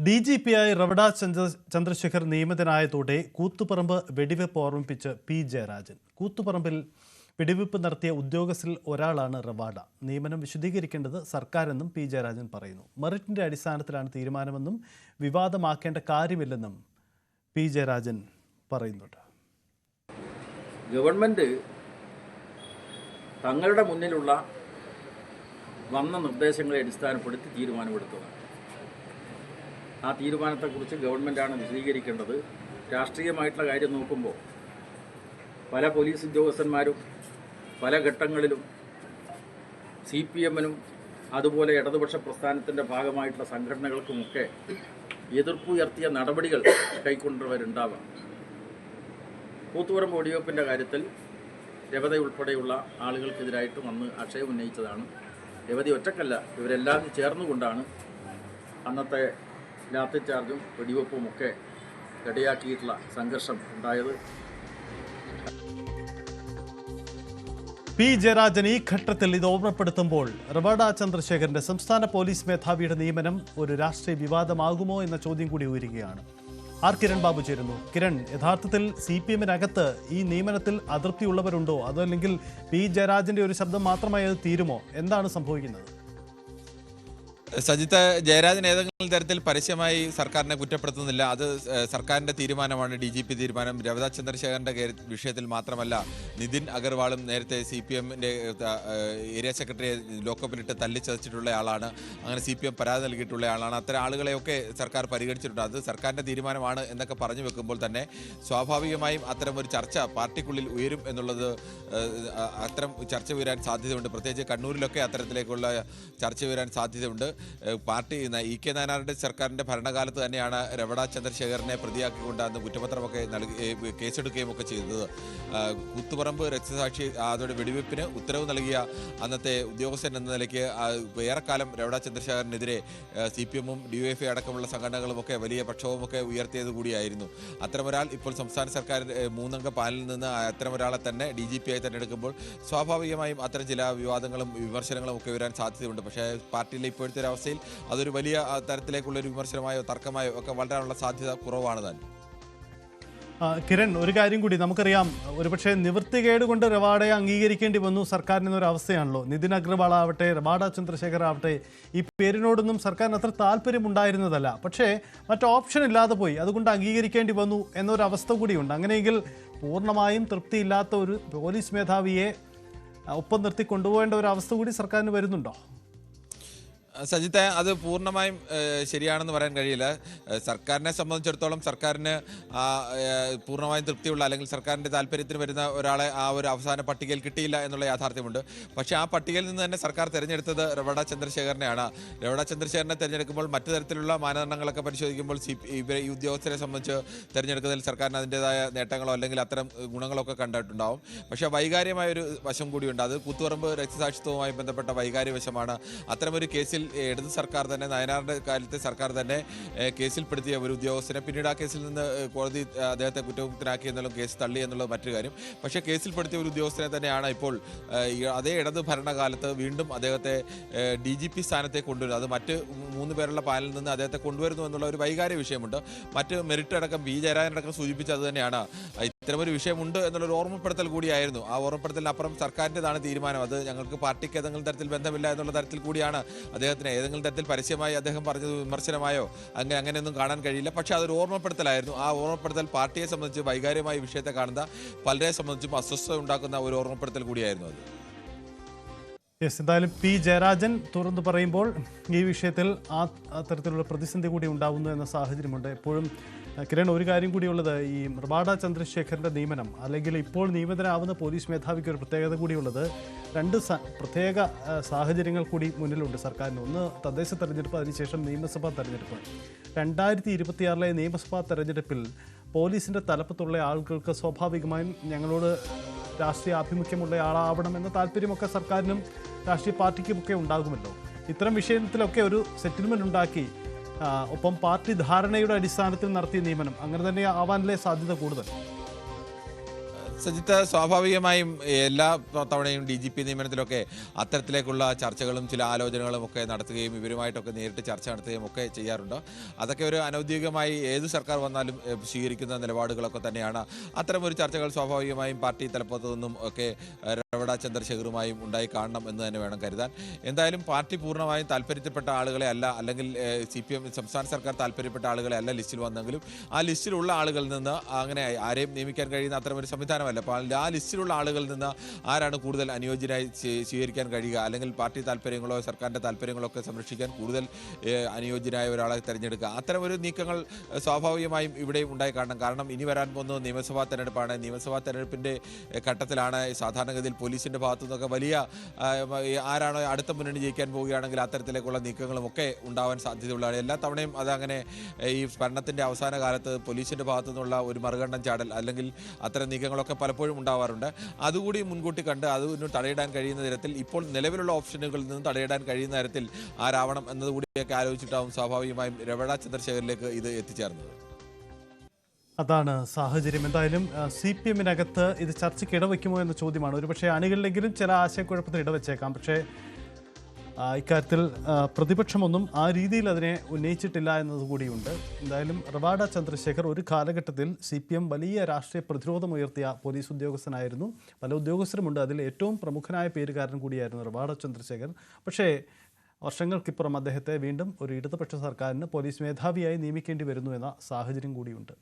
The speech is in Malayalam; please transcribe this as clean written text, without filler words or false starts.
DGPയായി റവഡ ചന്ദ്രശേഖർ നിയമിതനായതോടെ കൂത്തുപറമ്പ് വെടിവെപ്പ് ഓർമ്മിപ്പിച്ച് പി ജയരാജൻ. കൂത്തുപറമ്പിൽ വെടിവെപ്പ് നടത്തിയ ഉദ്യോഗസ്ഥരിൽ ഒരാളാണ് റവാഡ. നിയമനം വിശദീകരിക്കേണ്ടത് സർക്കാരെന്നും പി ജയരാജൻ പറയുന്നു. മെറിറ്റിന്റെ അടിസ്ഥാനത്തിലാണ് തീരുമാനമെന്നും വിവാദമാക്കേണ്ട കാര്യമില്ലെന്നും പി ജയരാജൻ പറയുന്നുണ്ട്. ഗവൺമെന്റ് തങ്ങളുടെ മുന്നിലുള്ള വന്ന നിർദ്ദേശങ്ങളെ അടിസ്ഥാനപ്പെടുത്തി തീരുമാനമെടുത്തതാണ്. ആ തീരുമാനത്തെക്കുറിച്ച് ഗവൺമെൻറ്റാണ് വിശദീകരിക്കേണ്ടത്. രാഷ്ട്രീയമായിട്ടുള്ള കാര്യം നോക്കുമ്പോൾ പല പോലീസ് ഉദ്യോഗസ്ഥന്മാരും പല ഘട്ടങ്ങളിലും CPM-നും അതുപോലെ ഇടതുപക്ഷ പ്രസ്ഥാനത്തിൻ്റെ ഭാഗമായിട്ടുള്ള സംഘടനകൾക്കുമൊക്കെ എതിർപ്പുയർത്തിയ നടപടികൾ കൈക്കൊണ്ടവരുണ്ടാവാം. കൂത്തുപറമ്പ് വെടിവെപ്പിൻ്റെ കാര്യത്തിൽ രവതയുൾപ്പെടെയുള്ള ആളുകൾക്കെതിരായിട്ട് വന്ന് ആക്ഷേപം ഉന്നയിച്ചതാണ്. രവതി ഒറ്റക്കല്ല, ഇവരെല്ലാം ചേർന്നുകൊണ്ടാണ് അന്നത്തെ ലാത്തി ചാർജും വെടിവെപ്പുമൊക്കെ ഇടയാക്കിയിട്ടുള്ള സംഘർഷം ഉണ്ടായത്. പി ജയരാജൻ ഈ ഘട്ടത്തിൽ ഇത് ഓർമ്മപ്പെടുത്തുമ്പോൾ റവാഡ ചന്ദ്രശേഖരന്റെ സംസ്ഥാന പോലീസ് മേധാവിയുടെ നിയമനം ഒരു രാഷ്ട്രീയ വിവാദമാകുമോ എന്ന ചോദ്യം കൂടി ഉയരുകയാണ്. കിരൺ ബാബു ചേരുന്നു. കിരൺ, യഥാർത്ഥത്തിൽ CPM-നകത്ത് ഈ നിയമനത്തിൽ അതൃപ്തിയുള്ളവരുണ്ടോ, അതല്ലെങ്കിൽ പി ജയരാജന്റെ ഒരു ശബ്ദം മാത്രമായി അത് തീരുമോ? എന്താണ് സംഭവിക്കുന്നത്? സജിത്ത്, ജയരാജൻ ഏതെങ്കിലും തരത്തിൽ പരസ്യമായി സർക്കാരിനെ കുറ്റപ്പെടുത്തുന്നില്ല. അത് സർക്കാരിൻ്റെ തീരുമാനമാണ്, DGP തീരുമാനം. രവത ചന്ദ്രശേഖരൻ്റെ വിഷയത്തിൽ മാത്രമല്ല, നിതിൻ അഗർവാളും നേരത്തെ CPM-ൻ്റെ ഏരിയ സെക്രട്ടറിയെ ലോക്കപ്പിലിട്ട് തല്ലിച്ചതച്ചിട്ടുള്ള ആളാണ്. അങ്ങനെ CPM പരാതി നൽകിയിട്ടുള്ള ആളാണ്. അത്തരം ആളുകളെയൊക്കെ സർക്കാർ പരിഗണിച്ചിട്ടുണ്ട്. അത് സർക്കാരിൻ്റെ തീരുമാനമാണ് എന്നൊക്കെ പറഞ്ഞു വെക്കുമ്പോൾ തന്നെ സ്വാഭാവികമായും അത്തരം ഒരു ചർച്ച പാർട്ടിക്കുള്ളിൽ ഉയരും എന്നുള്ളത്, അത്തരം ചർച്ച ഉയരാൻ സാധ്യതയുണ്ട്. പ്രത്യേകിച്ച് കണ്ണൂരിലൊക്കെ അത്തരത്തിലേക്കുള്ള ചർച്ച ഉയരാൻ സാധ്യതയുണ്ട്. പാർട്ടി EK നായനാരുടെ സർക്കാരിൻ്റെ ഭരണകാലത്ത് തന്നെയാണ് റവഡ ചന്ദ്രശേഖരനെ പ്രതിയാക്കിക്കൊണ്ട് അന്ന് കുറ്റപത്രമൊക്കെ കേസെടുക്കുകയും ഒക്കെ ചെയ്തത്. കൂത്തുപറമ്പ് രക്തസാക്ഷി അതോടെ വെടിവെപ്പിന് ഉത്തരവ് നൽകിയ അന്നത്തെ ഉദ്യോഗസ്ഥൻ എന്ന നിലയ്ക്ക് ഏറെക്കാലം റവഡ ചന്ദ്രശേഖരനെതിരെ CPM-ഉം DYFI അടക്കമുള്ള സംഘടനകളുമൊക്കെ വലിയ പ്രക്ഷോഭമൊക്കെ ഉയർത്തിയത് കൂടിയായിരുന്നു. അത്തരമൊരാൾ ഇപ്പോൾ സംസ്ഥാന സർക്കാർ 3 അംഗ പാനലിൽ നിന്ന് അത്തരമൊരാളെ തന്നെ DGP-ആയി തെരഞ്ഞെടുക്കുമ്പോൾ സ്വാഭാവികമായും അത്തരം ചില വിവാദങ്ങളും വിമർശനങ്ങളും ഒക്കെ വരാൻ സാധ്യതയുണ്ട്. പക്ഷേ പാർട്ടിയിലെ ഇപ്പോഴത്തെ അവസ്ഥയിൽ അതൊരു വലിയ തരത്തിലേക്കുള്ളൊരു വിമർശനമായോ തർക്കമായോ ഒക്കെ വളരാനുള്ള സാധ്യത കുറവാണ് താൻ. കിരൺ, ഒരു കാര്യം കൂടി നമുക്കറിയാം, ഒരുപക്ഷെ നിവൃത്തികേട് കൊണ്ട് റവാഡയെ അംഗീകരിക്കേണ്ടി വന്നു സർക്കാരിനൊരു അവസ്ഥയാണല്ലോ. നിതിൻ അഗർവാൾ ആവട്ടെ, റവാഡ ചന്ദ്രശേഖർ ആവട്ടെ, ഈ പേരിനോടൊന്നും സർക്കാരിന് അത്ര താല്പര്യമുണ്ടായിരുന്നതല്ല. പക്ഷേ മറ്റു ഓപ്ഷൻ ഇല്ലാതെ പോയി, അതുകൊണ്ട് അംഗീകരിക്കേണ്ടി വന്നു എന്നൊരവസ്ഥ കൂടിയുണ്ട്. അങ്ങനെയെങ്കിൽ പൂർണ്ണമായും തൃപ്തിയില്ലാത്ത ഒരു പോലീസ് മേധാവിയെ ഒപ്പം നിർത്തി കൊണ്ടുപോകേണ്ട ഒരു അവസ്ഥ കൂടി സർക്കാരിന് വരുന്നുണ്ടോ? സജിത്തെ, അത് പൂർണ്ണമായും ശരിയാണെന്ന് പറയാൻ കഴിയില്ല. സർക്കാരിനെ സംബന്ധിച്ചിടത്തോളം സർക്കാരിന് പൂർണ്ണമായും തൃപ്തിയുള്ള അല്ലെങ്കിൽ സർക്കാരിൻ്റെ താല്പര്യത്തിന് വരുന്ന ഒരാളെ ആ ഒരു അവസാന പട്ടികയിൽ കിട്ടിയില്ല എന്നുള്ള യാഥാർത്ഥ്യമുണ്ട്. പക്ഷേ ആ പട്ടികയിൽ നിന്ന് തന്നെ സർക്കാർ തിരഞ്ഞെടുത്തത് റവഡ ചന്ദ്രശേഖരനെയാണ്. റവഡ ചന്ദ്രശേഖരനെ തിരഞ്ഞെടുക്കുമ്പോൾ മറ്റു തരത്തിലുള്ള മാനദണ്ഡങ്ങളൊക്കെ പരിശോധിക്കുമ്പോൾ ഈ ഉദ്യോഗസ്ഥരെ സംബന്ധിച്ച് തിരഞ്ഞെടുക്കുന്നതിൽ സർക്കാരിന് അതിൻ്റെതായ നേട്ടങ്ങളോ അല്ലെങ്കിൽ അത്തരം ഗുണങ്ങളൊക്കെ കണ്ടിട്ടുണ്ടാവും. പക്ഷേ വൈകാര്യമായൊരു വശം കൂടിയുണ്ട്. അത് കൂത്തുപറമ്പ് രക്തസാക്ഷിത്വവുമായി ബന്ധപ്പെട്ട വൈകാര്യ വശമാണ്. അത്തരമൊരു കേസിൽ ഇടത് സർക്കാർ തന്നെ, നയനാറിൻ്റെ കാലത്തെ സർക്കാർ തന്നെ കേസിൽപ്പെടുത്തിയ ഒരു ഉദ്യോഗസ്ഥനെ പിന്നീട് ആ കേസിൽ നിന്ന് കോടതി അദ്ദേഹത്തെ കുറ്റമുക്തനാക്കി എന്നുള്ളത് കേസ് തള്ളി എന്നുള്ളത് മറ്റൊരു കാര്യം. പക്ഷേ കേസിൽപ്പെടുത്തിയ ഒരു ഉദ്യോഗസ്ഥനെ തന്നെയാണ് ഇപ്പോൾ അതേ ഇടത് ഭരണകാലത്ത് വീണ്ടും അദ്ദേഹത്തെ DGP സ്ഥാനത്തേക്ക് കൊണ്ടുവരുന്നത്. അത് മറ്റ് 3 പേരുള്ള പാനലിൽ നിന്ന് അദ്ദേഹത്തെ കൊണ്ടുവരുന്നു എന്നുള്ള ഒരു വൈകാര്യ വിഷയമുണ്ട്. മറ്റ് മെറിറ്റ് അടക്കം പി ജയരാജനടക്കം സൂചിപ്പിച്ചത് തന്നെയാണ് ഇത്തരമൊരു വിഷയമുണ്ട് എന്നുള്ളൊരു ഓർമ്മപ്പെടുത്തൽ കൂടിയായിരുന്നു. ആ ഓർമ്മപ്പെടുത്തലിനപ്പുറം സർക്കാരിൻ്റെതാണ് തീരുമാനം. അത് ഞങ്ങൾക്ക് പാർട്ടിക്ക് ഏതെങ്കിലും തരത്തിൽ ബന്ധമില്ല എന്നുള്ള തരത്തിൽ കൂടിയാണ് അദ്ദേഹത്തിന് ഏതെങ്കിലും തരത്തിൽ പരസ്യമായി അദ്ദേഹം പറഞ്ഞത് വിമർശനമായോ അങ്ങനെയൊന്നും കാണാൻ കഴിയില്ല. പക്ഷേ അതൊരു ഓർമ്മപ്പെടുത്തലായിരുന്നു. ആ ഓർമ്മപ്പെടുത്തൽ പാർട്ടിയെ സംബന്ധിച്ച് വൈകാര്യമായ വിഷയത്തെ കാണുന്ന പലരെ സംബന്ധിച്ചും അസ്വസ്ഥത ഉണ്ടാക്കുന്ന ഒരു ഓർമ്മപ്പെടുത്തൽ കൂടിയായിരുന്നു അത്. എന്തായാലും പി ജയരാജൻ തുറന്നു പറയുമ്പോൾ ഈ വിഷയത്തിൽ അത്തരത്തിലുള്ള പ്രതിസന്ധി കൂടി ഉണ്ടാകുന്നു എന്ന സാഹചര്യമുണ്ട്. എപ്പോഴും കിരൺ, ഒരു കാര്യം കൂടിയുള്ളത്, ഈ റവാഡ ചന്ദ്രശേഖരൻ്റെ നിയമനം അല്ലെങ്കിൽ ഇപ്പോൾ നിയമിതനാവുന്ന പോലീസ് മേധാവിക്ക് ഒരു പ്രത്യേകത കൂടിയുള്ളത്, 2 പ്രത്യേക സാഹചര്യങ്ങൾ കൂടി മുന്നിലുണ്ട് സർക്കാരിന്. ഒന്ന് തദ്ദേശ തെരഞ്ഞെടുപ്പ്, അതിനുശേഷം നിയമസഭാ തെരഞ്ഞെടുപ്പ്. 2026 നിയമസഭാ തെരഞ്ഞെടുപ്പിൽ പോലീസിൻ്റെ തലപ്പത്തുള്ള ആളുകൾക്ക് സ്വാഭാവികമായും ഞങ്ങളോട് രാഷ്ട്രീയ ആഭിമുഖ്യമുള്ള ആളാവണം എന്ന താല്പര്യമൊക്കെ സർക്കാരിനും രാഷ്ട്രീയ പാർട്ടിക്കുമൊക്കെ ഉണ്ടാകുമല്ലോ. ഇത്തരം വിഷയത്തിലൊക്കെ ഒരു സെറ്റിൽമെൻറ്റ് ഉണ്ടാക്കി ഒപ്പം പാർട്ടി ധാരണയുടെ അടിസ്ഥാനത്തിൽ നടത്തിയ നിയമനം അങ്ങനെ തന്നെ ആവാനല്ലേ സാധ്യത കൂടുതൽ? സജിത്ത്, സ്വാഭാവികമായും എല്ലാ തവണയും DGP നിയമനത്തിലൊക്കെ അത്തരത്തിലേക്കുള്ള ചർച്ചകളും ചില ആലോചനകളും ഒക്കെ നടത്തുകയും ഇവരുമായിട്ടൊക്കെ നേരിട്ട് ചർച്ച നടത്തുകയും ഒക്കെ ചെയ്യാറുണ്ട്. അതൊക്കെ ഒരു അനൗദ്യോഗികമായി ഏത് സർക്കാർ വന്നാലും സ്വീകരിക്കുന്ന നിലപാടുകളൊക്കെ തന്നെയാണ്. അത്തരമൊരു ചർച്ചകൾ സ്വാഭാവികമായും പാർട്ടി തലപ്പത്തു നിന്നും ഒക്കെ രവട ചന്ദ്രശേഖറുമായും ഉണ്ടായി കാണണം എന്ന് തന്നെ വേണം കരുതാൻ. എന്തായാലും പാർട്ടി പൂർണ്ണമായും താല്പര്യപ്പെട്ട ആളുകളെ അല്ല, അല്ലെങ്കിൽ CPM സംസ്ഥാന സർക്കാർ താല്പര്യപ്പെട്ട ആളുകളെ അല്ല ലിസ്റ്റിൽ വന്നെങ്കിലും ആ ലിസ്റ്റിലുള്ള ആളുകളിൽ നിന്ന് അങ്ങനെ ആരെയും നിയമിക്കാൻ കഴിയുന്ന അത്തരമൊരു സംവിധാനമല്ല. അപ്പോൾ ആ ലിസ്റ്റിലുള്ള ആളുകളിൽ നിന്ന് ആരാണ് കൂടുതൽ അനുയോജ്യനായി സ്വീകരിക്കാൻ കഴിയുക, അല്ലെങ്കിൽ പാർട്ടി താല്പര്യങ്ങളോ സർക്കാരിൻ്റെ താല്പര്യങ്ങളോ ഒക്കെ സംരക്ഷിക്കാൻ കൂടുതൽ അനുയോജ്യനായ ഒരാളെ തിരഞ്ഞെടുക്കുക, അത്തരം ഒരു നീക്കങ്ങൾ സ്വാഭാവികമായും ഇവിടെയും ഉണ്ടായി കാണണം. കാരണം ഇനി വരാൻ പോകുന്നത് നിയമസഭാ തെരഞ്ഞെടുപ്പാണ്. നിയമസഭാ തെരഞ്ഞെടുപ്പിൻ്റെ ഘട്ടത്തിലാണ് സാധാരണഗതിയിൽ പോലീസിൻ്റെ ഭാഗത്തു നിന്നൊക്കെ വലിയ ആരാണോ അടുത്ത മുന്നണി ജയിക്കാൻ പോവുകയാണെങ്കിൽ അത്തരത്തിലേക്കുള്ള നീക്കങ്ങളും ഒക്കെ ഉണ്ടാവാൻ സാധ്യതയുള്ളതാണ്. എല്ലാ തവണയും അതങ്ങനെ ഈ ഭരണത്തിൻ്റെ അവസാന കാലത്ത് പോലീസിൻ്റെ ഭാഗത്തു നിന്നുള്ള ഒരു മറുകണ്ഠം ചാടൽ അല്ലെങ്കിൽ അത്തരം നീക്കങ്ങളൊക്കെ പലപ്പോഴും ഉണ്ടാവാറുണ്ട്. അതുകൂടി മുൻകൂട്ടി കണ്ട് അതിന് തടയിടാൻ കഴിയുന്ന തരത്തിൽ ഇപ്പോൾ നിലവിലുള്ള ഓപ്ഷനുകളിൽ നിന്ന് തടയിടാൻ കഴിയുന്ന തരത്തിൽ ആരാവണം എന്നതുകൂടിയൊക്കെ ആലോചിച്ചിട്ടാവും സ്വാഭാവികമായും രവട ചന്ദ്രശേഖറിലേക്ക് ഇത് എത്തിച്ചേർന്നത്. അതാണ് സാഹചര്യം. എന്തായാലും CPM-നകത്ത് ഇത് ചർച്ചയ്ക്ക് ഇടവയ്ക്കുമോ എന്ന ചോദ്യമാണ്. ഒരുപക്ഷെ അണികളിലെങ്കിലും ചില ആശയക്കുഴപ്പത്തിന് ഇടവച്ചേക്കാം. പക്ഷേ ഇക്കാര്യത്തിൽ പ്രതിപക്ഷമൊന്നും ആ രീതിയിൽ അതിനെ ഉന്നയിച്ചിട്ടില്ല എന്നതുകൂടിയുണ്ട്. എന്തായാലും റവാഡ ചന്ദ്രശേഖർ ഒരു കാലഘട്ടത്തിൽ CPM വലിയ രാഷ്ട്രീയ പ്രതിരോധമുയർത്തിയ പോലീസ് ഉദ്യോഗസ്ഥനായിരുന്നു. പല ഉദ്യോഗസ്ഥരുമുണ്ട്, അതിൽ ഏറ്റവും പ്രമുഖനായ പേരുകാരൻ കൂടിയായിരുന്നു റവാഡ ചന്ദ്രശേഖർ. പക്ഷേ വർഷങ്ങൾക്കിപ്പുറം അദ്ദേഹത്തെ വീണ്ടും ഒരു ഇടതുപക്ഷ സർക്കാരിന് പോലീസ് മേധാവിയായി നിയമിക്കേണ്ടി വരുന്നു എന്ന സാഹചര്യം കൂടിയുണ്ട്.